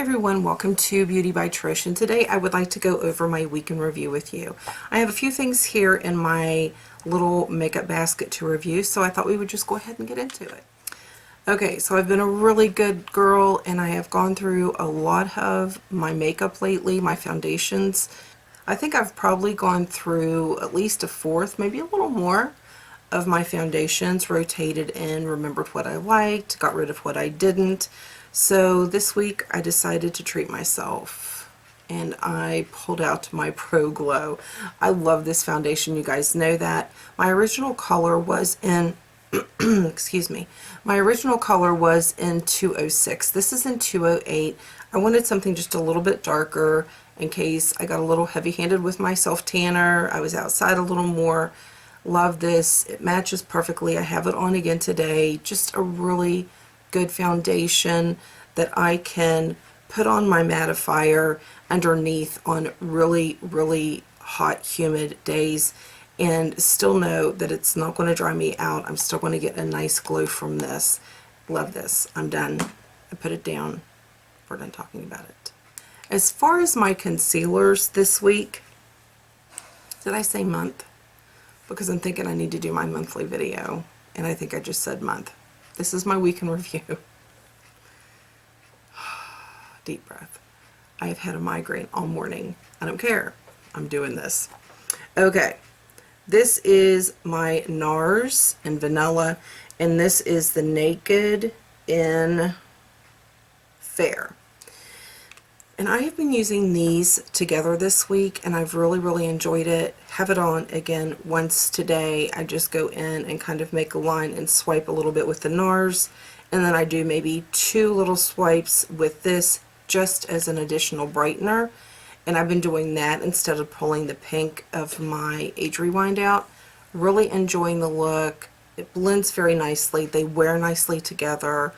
everyone, welcome to Beauty by Trish, and today I would like to go over my week in review with you. I have a few things here in my little makeup basket to review, so I thought we would just go ahead and get into it. Okay, so I've been a really good girl and I have gone through a lot of my makeup lately, my foundations. I think I've probably gone through at least a fourth, maybe a little more, of my foundations, rotated in, remembered what I liked, got rid of what I didn't. So this week I decided to treat myself and I pulled out my Pro Glow. I love this foundation, you guys know that. My original color was in excuse me, my original color was in 206. This is in 208. I wanted something just a little bit darker in case I got a little heavy-handed with my self-tanner. I was outside a little more. Love this. It matches perfectly. I have it on again today. Just a really good foundation that I can put on my mattifier underneath on really, really hot, humid days and still know that it's not going to dry me out. I'm still going to get a nice glow from this. Love this. I'm done. I put it down. We're done talking about it. As far as my concealers this week, did I say month? Because I'm thinking I need to do my monthly video, and I think I just said month. This is my week in review. Deep breath. I have had a migraine all morning. I don't care. I'm doing this. Okay. This is my NARS in Vanilla, and this is the Naked in Fair. And I have been using these together this week, and I've really, really enjoyed it. Have it on again once today. I just go in and kind of make a line and swipe a little bit with the NARS, and then I do maybe 2 little swipes with this just as an additional brightener. And I've been doing that instead of pulling the pink of my Age Rewind out. Really enjoying the look. It blends very nicely. They wear nicely together.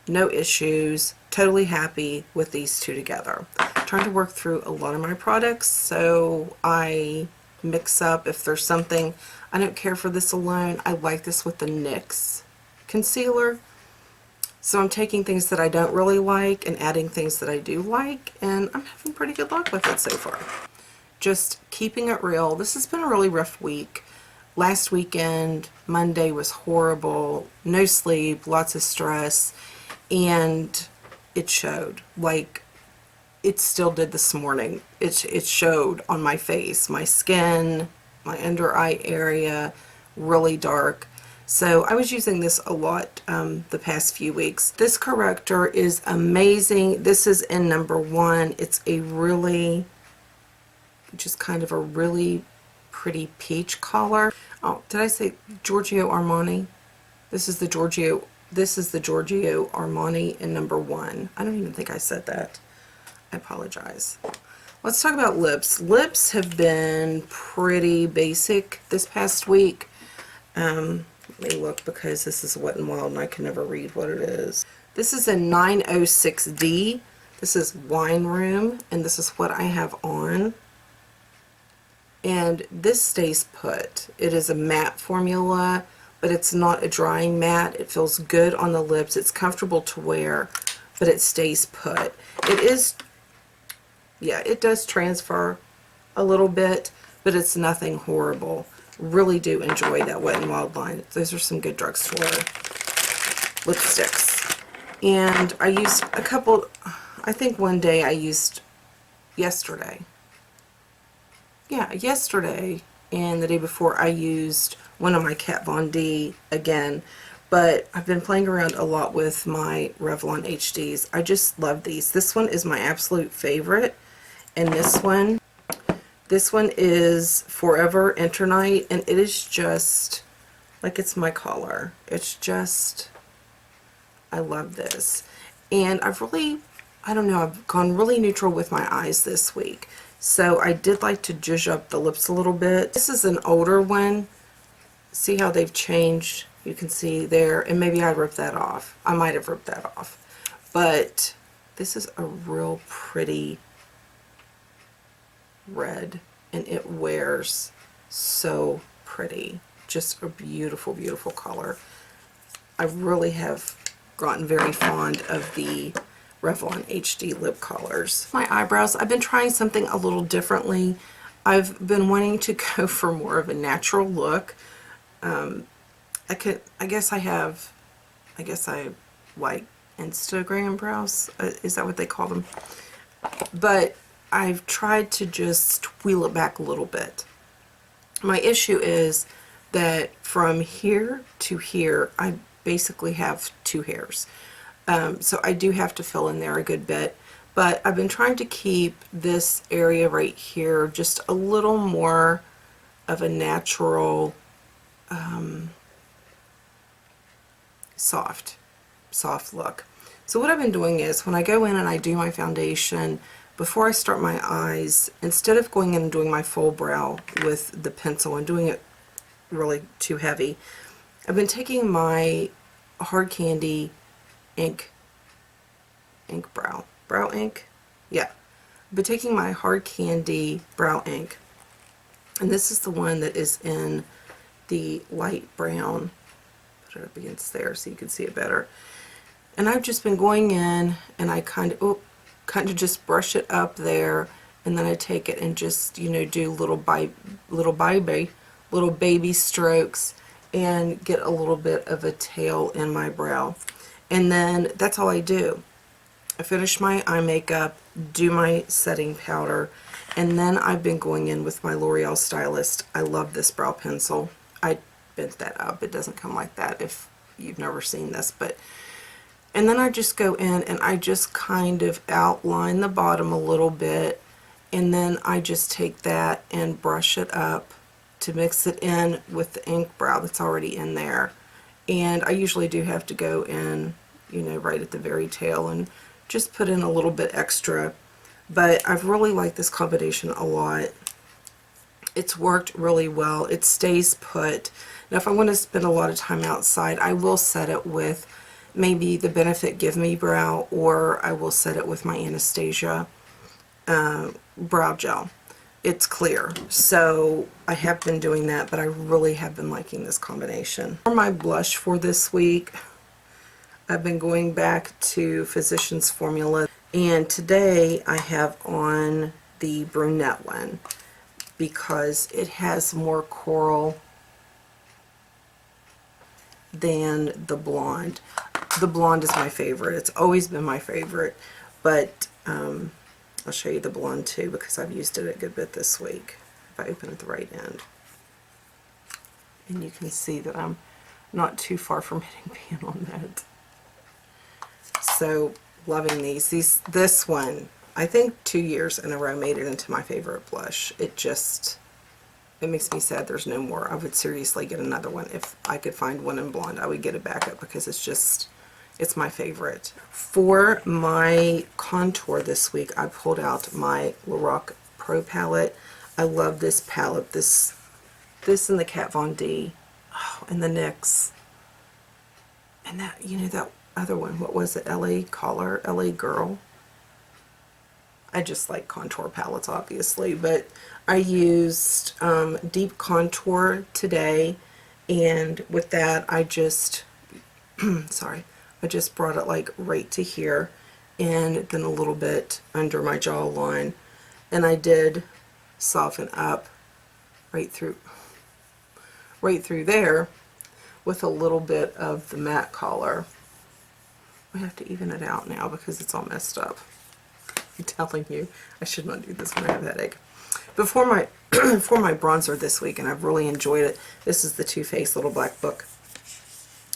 No issues. Totally happy with these two together. I'm trying to work through a lot of my products, so I mix up if there's something. I don't care for this alone. I like this with the NYX concealer. So I'm taking things that I don't really like and adding things that I do like, and I'm having pretty good luck with it so far. Just keeping it real. This has been a really rough week. Last weekend, Monday was horrible. No sleep, lots of stress, and it showed. Like, it still did this morning. It showed on my face, my skin, my under eye area, really dark. So I was using this a lot the past few weeks. This corrector is amazing. This is in number 1. It's a really, just kind of a really pretty peach color. Oh, did I say Giorgio Armani? This is the Giorgio Armani in number 1. I don't even think I said that. I apologize. Let's talk about lips. Lips have been pretty basic this past week. Let me look because this is Wet n Wild and I can never read what it is. This is a 906D. This is Wine Room, and this is what I have on. And this stays put. It is a matte formula, but it's not a drying matte. It feels good on the lips. It's comfortable to wear, but it stays put. It is, yeah, it does transfer a little bit, but it's nothing horrible. Really do enjoy that Wet n Wild line. Those are some good drugstore lipsticks. And I used a couple, I think one day I used yesterday. Yeah, yesterday and the day before I used one of my Kat Von D again. But I've been playing around a lot with my Revlon HDs. I just love these. This one is my absolute favorite. And this one is Forever Internight, and it is just, like, it's my color. It's just, I love this. And I've really, I don't know, I've gone really neutral with my eyes this week. So I did like to zhuzh up the lips a little bit. This is an older one. See how they've changed? You can see there, and maybe I ripped that off. I might have ripped that off. But this is a real pretty red, and it wears so pretty. Just a beautiful, beautiful color. I really have gotten very fond of the Revlon HD lip colors. My eyebrows, I've been trying something a little differently. I've been wanting to go for more of a natural look. I guess I like Instagram brows. Is that what they call them? But I've tried to just wheel it back a little bit. My issue is that from here to here, I basically have 2 hairs. So I do have to fill in there a good bit. But I've been trying to keep this area right here just a little more of a natural, soft look. So what I've been doing is when I go in and I do my foundation, before I start my eyes, instead of going in and doing my full brow with the pencil and doing it really too heavy, I've been taking my Hard Candy ink brow ink. Yeah, I've been taking my Hard Candy brow ink, and this is the one that is in the light brown. Put it up against there so you can see it better. And I've just been going in and I kind of just brush it up there, and then I take it and just, you know, do little baby strokes and get a little bit of a tail in my brow. And then that's all I do. I finish my eye makeup, do my setting powder, and then I've been going in with my L'Oreal Stylist. I love this brow pencil. I bent that up. It doesn't come like that if you've never seen this, but and then I just go in and I just kind of outline the bottom a little bit, and then I just take that and brush it up to mix it in with the ink brow that's already in there. And I usually do have to go in, you know, right at the very tail and just put in a little bit extra. But I've really liked this combination a lot. It's worked really well. It stays put. Now if I want to spend a lot of time outside, I will set it with maybe the Benefit Give Me Brow, or I will set it with my Anastasia brow gel. It's clear, so I have been doing that, but I really have been liking this combination. For my blush for this week, I've been going back to Physicians Formula, and today I have on the brunette one because it has more coral than the blonde. The blonde is my favorite. It's always been my favorite, but I'll show you the blonde too because I've used it a good bit this week. If I open at the right end, and you can see that I'm not too far from hitting pan on that. So loving these. This one, I think 2 years in a row made it into my favorite blush. It makes me sad there's no more. I would seriously get another one. If I could find one in blonde, I would get it back up because it's my favorite. For my contour this week, I pulled out my Lorac Pro palette. I love this palette. This and the Kat Von D. Oh, and the NYX. And that, you know, that other one, what was it? LA Color, LA Girl. I just like contour palettes, obviously, but I used Deep Contour today, and with that I just sorry, I just brought it like right to here and then a little bit under my jawline, and I did soften up right through there with a little bit of the matte color. I have to even it out now because it's all messed up. I'm telling you, I should not do this when I have a headache. But for my for my bronzer this week, and I've really enjoyed it, this is the Too Faced Little Black Book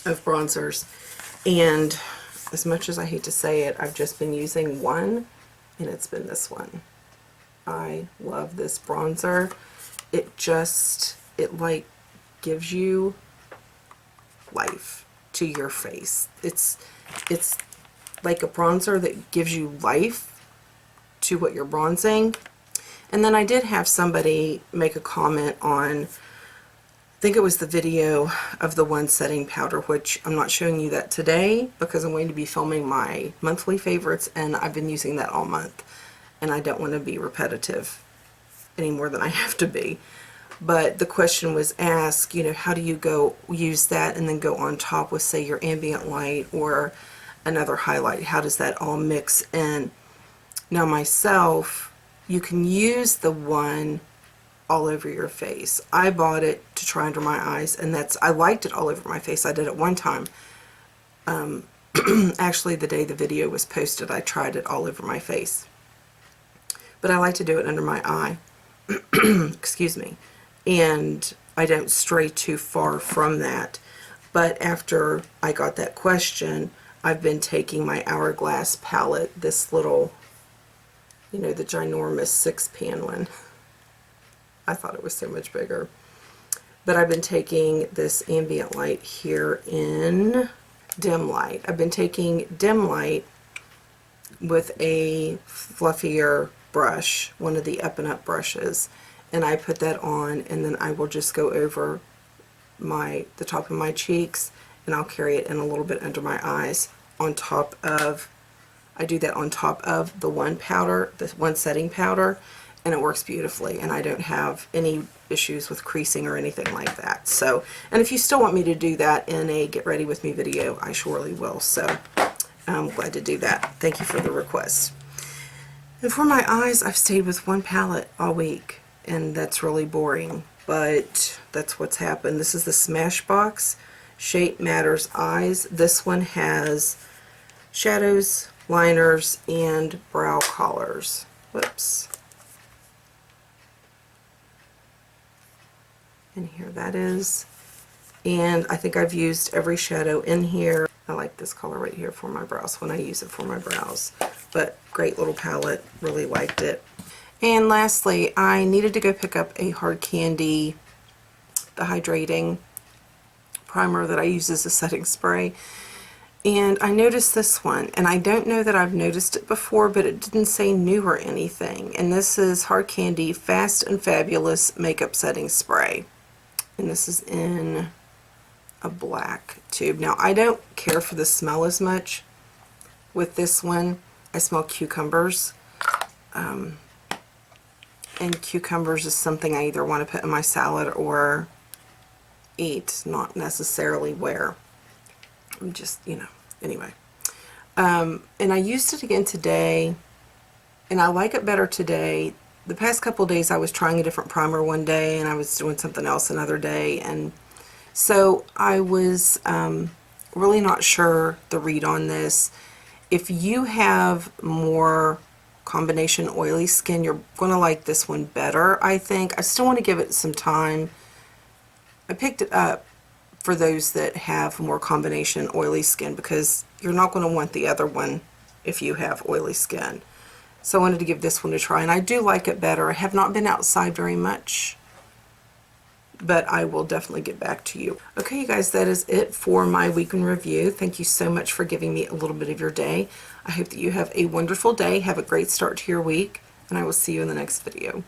of bronzers. And as much as I hate to say it, I've just been using one, and it's been this one. I love this bronzer. It like gives you life to your face. It's like a bronzer that gives you life to what you're bronzing. And then I did have somebody make a comment on, I think it was the video of the one setting powder, which I'm not showing you that today because I'm going to be filming my monthly favorites, and I've been using that all month, and I don't want to be repetitive any more than I have to be. But the question was asked, you know, how do you go use that and then go on top with, say, your ambient light or another highlight. How does that all mix in? Now myself, you can use the one all over your face. I bought it to try under my eyes, and I liked it all over my face. I did it one time. Actually, the day the video was posted, I tried it all over my face. But I like to do it under my eye. Excuse me. And I don't stray too far from that. But after I got that question, I've been taking my Hourglass palette, this little, you know, the ginormous 6-pan one. I thought it was so much bigger. But I've been taking this ambient light here in dim light. I've been taking dim light with a fluffier brush, one of the Up and Up brushes, and I put that on, and then I will just go over the top of my cheeks, and I'll carry it in a little bit under my eyes on top of, I do that on top of the one powder, the one setting powder, and it works beautifully, and I don't have any issues with creasing or anything like that. So, and if you still want me to do that in a Get Ready With Me video, I surely will. So I'm glad to do that. Thank you for the request. And for my eyes, I've stayed with one palette all week, and that's really boring, but that's what's happened. This is the Smashbox Shape Matters Eyes. This one has shadows, liners, and brow collars. Whoops. And here that is. And I think I've used every shadow in here. I like this color right here for my brows when I use it for my brows. But great little palette, really liked it. And lastly, I needed to go pick up a Hard Candy, the hydrating primer that I use as a setting spray. And I noticed this one, and I don't know that I've noticed it before, but it didn't say new or anything. And this is Hard Candy Fast and Fabulous Makeup Setting Spray. And this is in a black tube. Now, I don't care for the smell as much with this one. I smell cucumbers. And cucumbers is something I either want to put in my salad or eat, not necessarily wear. I'm just, you know, anyway. And I used it again today, and I like it better today. The past couple of days I was trying a different primer one day, and I was doing something else another day, and so I was really not sure the read on this. If you have more combination oily skin, you're going to like this one better, I think. I still want to give it some time. I picked it up for those that have more combination oily skin, because you're not going to want the other one if you have oily skin. So I wanted to give this one a try, and I do like it better. I have not been outside very much, but I will definitely get back to you. Okay, you guys, that is it for my week in review. Thank you so much for giving me a little bit of your day. I hope that you have a wonderful day. Have a great start to your week, and I will see you in the next video.